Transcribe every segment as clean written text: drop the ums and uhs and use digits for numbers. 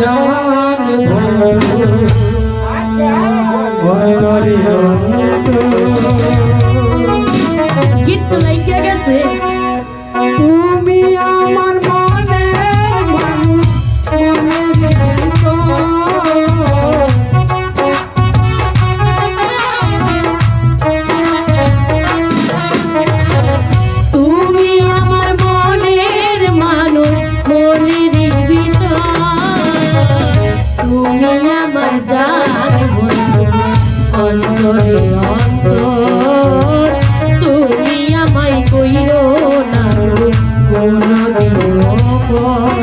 জান গীত তো লাইকে গেছে। তুমি আমার মনের মানুষ, মনের তুমি আমার মনের মানুষ, মনের ভিতর তুমি আমার জান বন্ধু, অন্তরে অন্তর তুমি আমায় কইরো না কোনদিন অপর।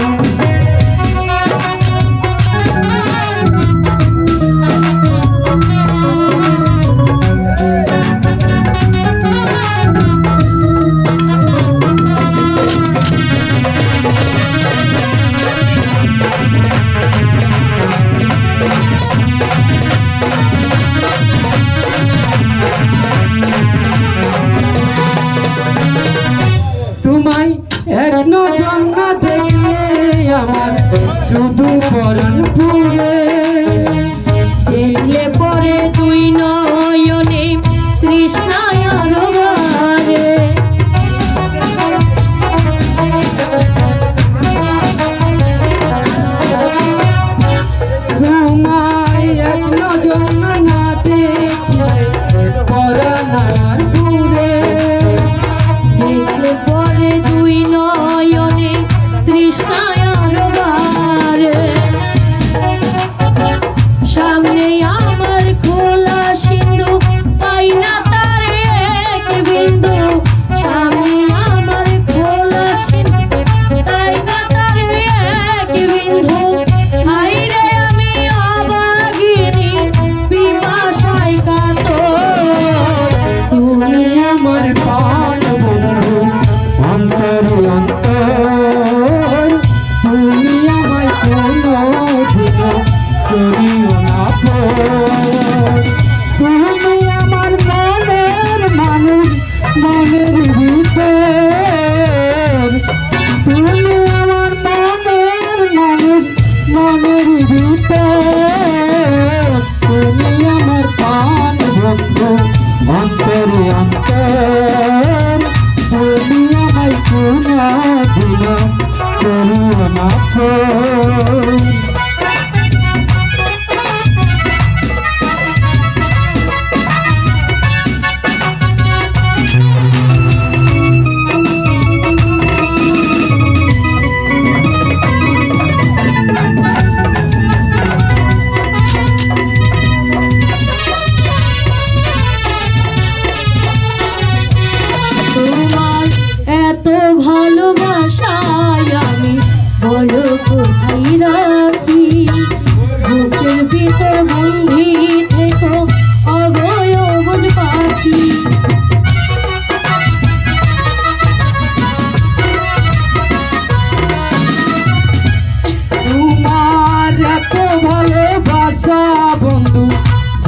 তোমায় এক নজর না দেখলে আমার শুধু পরাণ পুরে, দেখলে পরে তুই নয়নে তৃষ্ণায় আরবারে। তোমায় এক নজর না দেখলে পরাণ আমার পুরে, দেখলে পরে তুই নয়নে তৃষ্ণায় আরবারে। সামনে আমার খোলা সিন্ধু পাই না তার এক বিন্দু, সামনে আমার খোলা সিন্ধু পাই না তার এক বিন্দু। হায়রে আমি অবাগিনী পিপাসায় কাতর, তুমি আমার প্রাণ বন্ধু অন্তর অন্তর, তুমি আমায় কোনদিন করিও না পর। তুমি আমার মনের মানুষ, মনের ভিতর তুমি আমার মনের মানুষ, মনের ভিতর তুমি আমার প্রাণ বন্ধু অন্তরে অন্তর, তুমি আমায় কোনদিন করিও না পর। তোমার এত ভালোবাসায় আমি বলো কোথায় রাখি, বুকের ভিতর বন্ধি থেকো অবয়ব পাখি। তোমার এত ভালোবাসা বন্ধু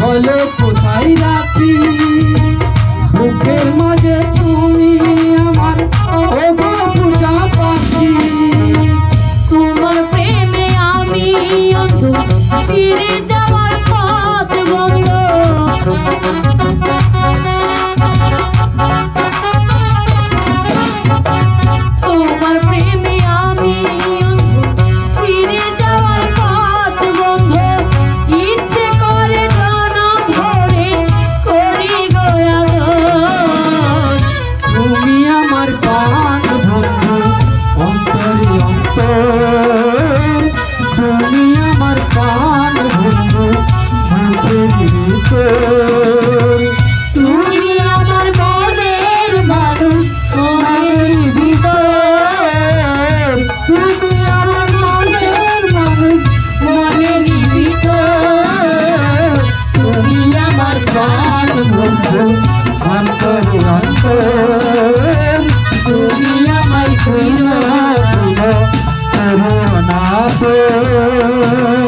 বলো কোথায় রাখি, বুকের মাঝে তুমি আমার পোষা পাখি। তোমার প্রেমে আমি অন্ধ, ফিরে যাওয়ার পথ বন্ধ। তোমার প্রেমে আমি অন্ধ, ফিরে যাওয়ার পথ বন্ধ। ইচ্ছে করে জানা ভরে করি গোয়াগর, তুমি আমার প্রাণ বন্ধু অন্তরে অন্তর, তুমি আমার প্রাণ বন্ধু মুখের ভিতর, তুমি আমার মনের মানুষ, মনের ভিতর তুমি আমার মনের মানুষ, মনের ভিতর তুমি আমার প্রাণ বন্ধু অন্তরে অন্তর, তুমি আমায় কোনদিন করো না পর।